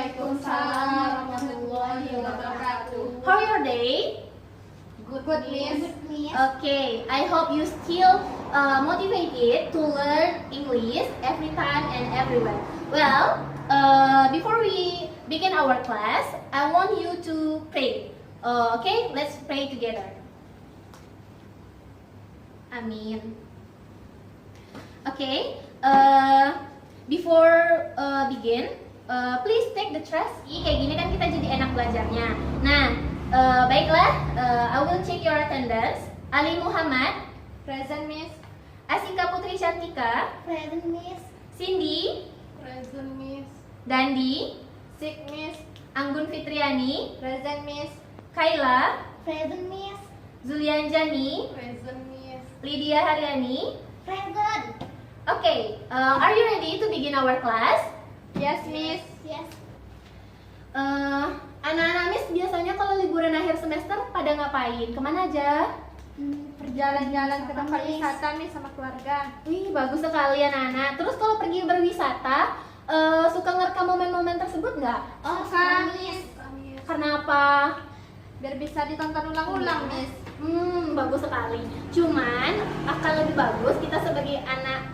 Waalaikumsalam warahmatullahi wabarakatuh. How your day? Good, Miss. Okay, I hope you still motivated to learn English every time and everywhere. Well, before we begin our class, I want you to pray. Okay, let's pray together. Amin. Okay, before begin, please take the trust. Kayak gini kan kita jadi enak belajarnya. Nah, baiklah, I will check your attendance. Ali Muhammad, Present, Miss. Asika Putri Cantika, Present, Miss. Cindy, Present, Miss. Dandi, Sick, Miss. Anggun Fitriani, Present, Miss. Kayla, Present, Miss. Zulianjani, Present, Miss. Lydia Haryani. Present. Okay, are you ready to begin our class? Yes, Miss. Yes. Anak-anak Miss biasanya kalau liburan akhir semester pada ngapain? Kemana aja? Berjalan-jalan ke tempat Miss. wisata, Miss, sama keluarga. Wih, bagus sekali anak-anak. Terus kalau pergi berwisata, suka ngerekam momen-momen tersebut nggak? Oh, Suka, Miss. Karena apa? Biar bisa ditonton ulang-ulang, Miss. Bagus sekali. Cuman akan lebih bagus kita sebagai anak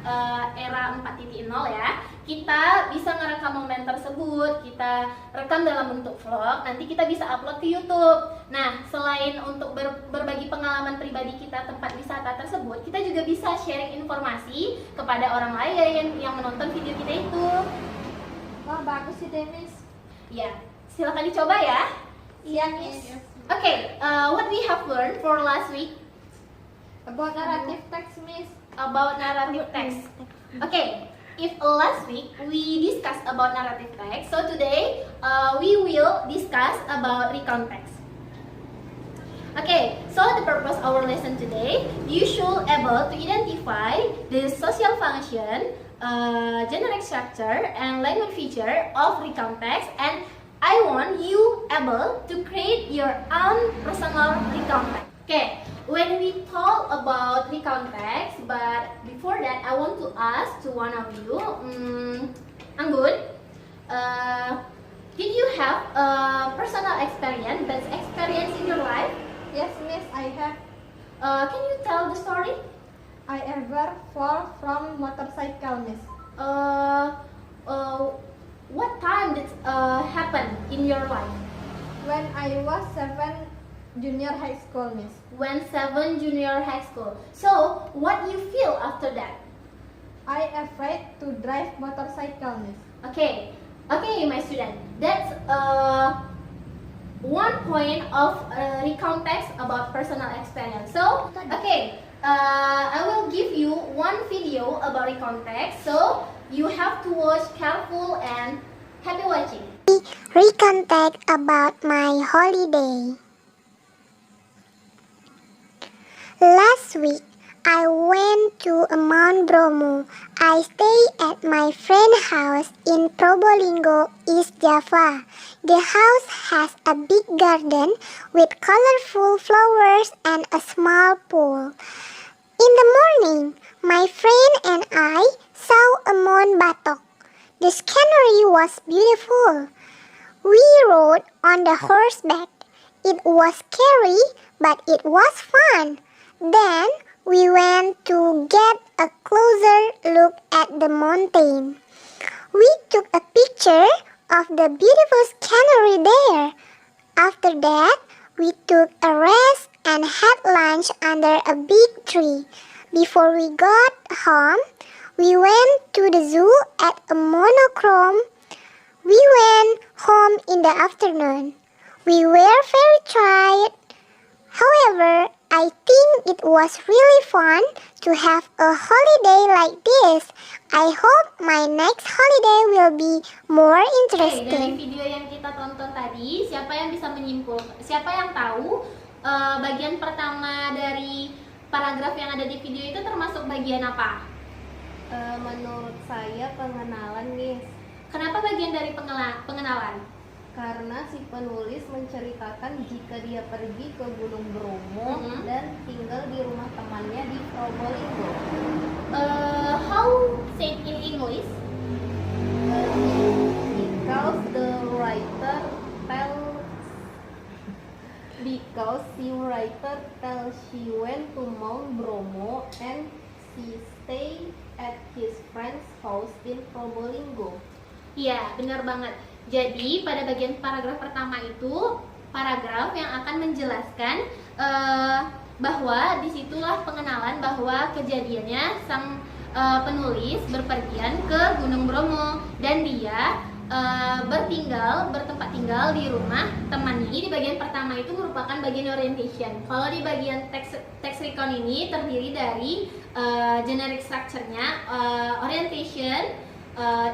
era 4.0 ya, kita bisa ngerekam momen tersebut, kita rekam dalam bentuk vlog, nanti kita bisa upload ke YouTube. Nah, selain untuk berbagi pengalaman pribadi kita tempat wisata tersebut, kita juga bisa sharing informasi kepada orang lain yang menonton video kita itu. Wah, bagus sih deh, Miss. Ya, silakan dicoba ya. Iya, Miss. Okay, what we have learned for last week About narrative text, Miss. about narrative text. Okay, if last week we discussed about narrative text, so today we will discuss about recount text. Okay, so the purpose of our lesson today, you should able to identify the social function, generic structure, and language feature of recount text, and I want you able to create your own personal recount text. Okay, when we talk about recount text, but before that, I want to ask to one of you, Anggun, did you have a personal experience, best experience in your life? Yes, Miss, I have. Can you tell the story? I ever fall from motorcycle, Miss. What time did happen in your life? When I was 7 junior high school, Miss. When 7 junior high school. So, what you feel after that? I afraid to drive motorcycle, Miss. Okay, my student. That's one point of recount text about personal experience. So, okay, I will give you one video about recount text. So, you have to watch careful and happy watching. Recount text about my holiday. Last week, I went to Mount Bromo. I stayed at my friend's house in Probolinggo, East Java. The house has a big garden with colorful flowers and a small pool. In the morning, my friend and I saw a moon batok. The scenery was beautiful. We rode on the horseback. It was scary, but it was fun. Then we went to get a closer look at the mountain. We took a picture of the beautiful scenery there. After that, we took a rest and had lunch under a big tree. Before we got home, we went to the zoo at a monochrome. We went home in the afternoon. We were very tired. However, I think it was really fun to have a holiday like this. I hope my next holiday will be more Oke, dari interesting. video yang kita tonton tadi, siapa yang bisa menyimpulkan? Siapa yang tahu bagian pertama dari paragraf yang ada di video itu termasuk bagian apa? Menurut saya pengenalan, Miss. Kenapa bagian dari pengenalan? Karena si penulis menceritakan jika dia pergi ke Gunung Bromo dan tinggal di rumah temannya di Probolinggo. How say it in English? He calls the because she writer tells she went to Mount Bromo and she stay at his friend's house in Probolinggo. Iya, benar banget. Jadi pada bagian paragraf pertama itu paragraf yang akan menjelaskan bahwa disitulah pengenalan bahwa kejadiannya sang penulis berpergian ke Gunung Bromo dan dia bertempat tinggal di rumah temannya. Di bagian pertama itu merupakan bagian orientation. Kalau di bagian text recount ini terdiri dari generic structure-nya, orientation,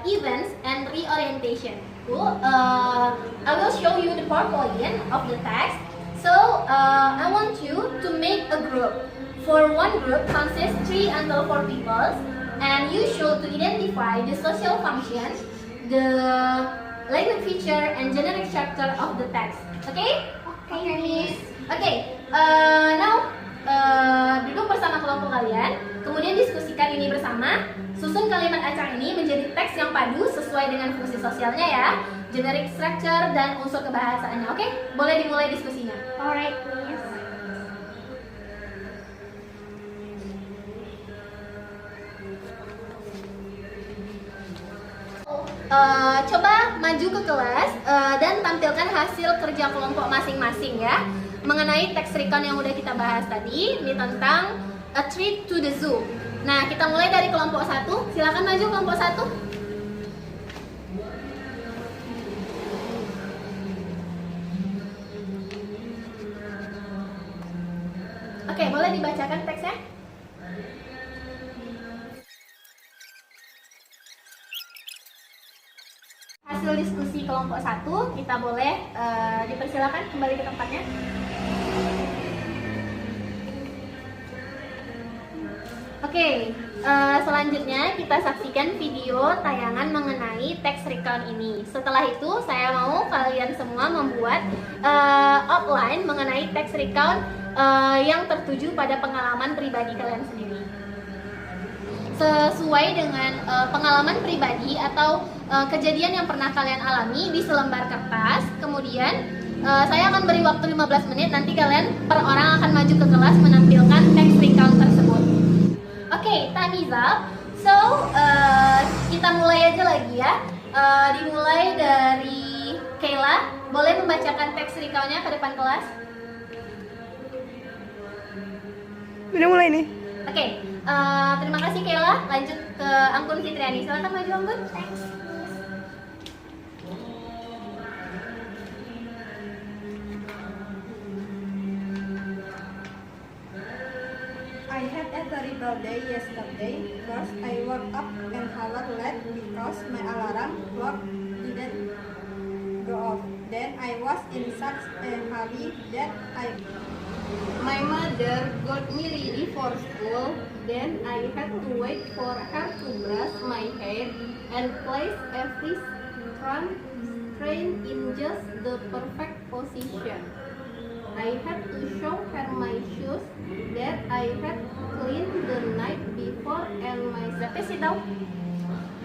events, and reorientation. I will show you the portfolio of the text. So I want you to make a group. For one group consists 3 until 4 people, and you should to identify the social function, the language feature, and generic structure of the text. Okay? Okay, Miss. Okay. Now duduk bersama kelompok kalian, kemudian diskusikan ini bersama. Susun kalimat acak ini menjadi teks yang padu sesuai dengan fungsi sosialnya ya, generic structure dan unsur kebahasaannya. Oke? Boleh dimulai diskusinya. Alright, Miss. Coba maju ke kelas dan tampilkan hasil kerja kelompok masing-masing ya mengenai teks recount yang udah kita bahas tadi. Ini tentang a trip to the zoo. Nah, kita mulai dari kelompok 1. Silakan maju kelompok 1. Oke, boleh dibacakan teksnya? Hasil diskusi kelompok 1, kita boleh dipersilakan kembali ke tempatnya. Oke, selanjutnya kita saksikan video tayangan mengenai text recount ini. Setelah itu, saya mau kalian semua membuat outline mengenai text recount yang tertuju pada pengalaman pribadi kalian sendiri. Sesuai dengan pengalaman pribadi atau kejadian yang pernah kalian alami di selembar kertas. Kemudian saya akan beri waktu 15 menit, nanti kalian per orang akan maju ke kelas menampilkan text recount tersebut. Oke, time is up. So, kita mulai aja lagi ya. Dimulai dari Kayla. Boleh membacakan teks recount-nya ke depan kelas? Udah mulai nih. Oke, terima kasih Kayla. Lanjut ke Anggun Fitriani. Silakan maju Anggun. Thanks. I had a terrible day yesterday. First, I woke up an hour late because my alarm clock didn't go off. Then I was in such a hurry that my mother got me ready for school. Then I had to wait for her to brush my hair and place every strand in just the perfect position. I had to show her my shoes that I had cleaned the night before and my Let sit down.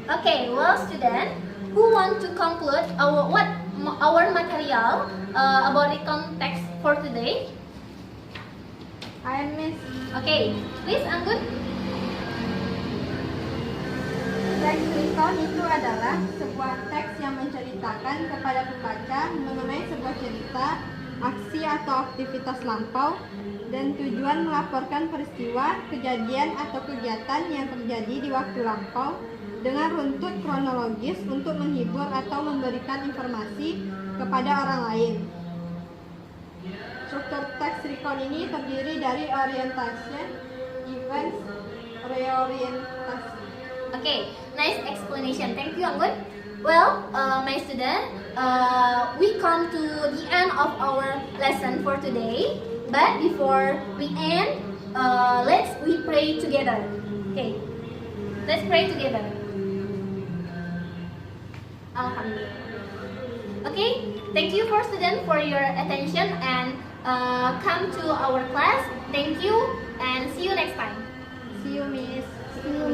Okay, well student, who want to conclude our material about the context for today? I miss. Okay, please Anggun. Teks recount itu adalah sebuah teks yang menceritakan kepada pembaca mengenai sebuah cerita, aksi atau aktivitas lampau, dan tujuan melaporkan peristiwa, kejadian atau kegiatan yang terjadi di waktu lampau dengan runtut kronologis untuk menghibur atau memberikan informasi kepada orang lain. Struktur teks recount ini terdiri dari orientation, events, reorientasi. Okay, nice explanation. Thank you Anggun. Well, my student, we come to the end of our lesson for today. But before we end, we pray together. Okay, let's pray together. Alhamdulillah. Okay, thank you for student for your attention and come to our class. Thank you and see you next time. See you, Miss. See you.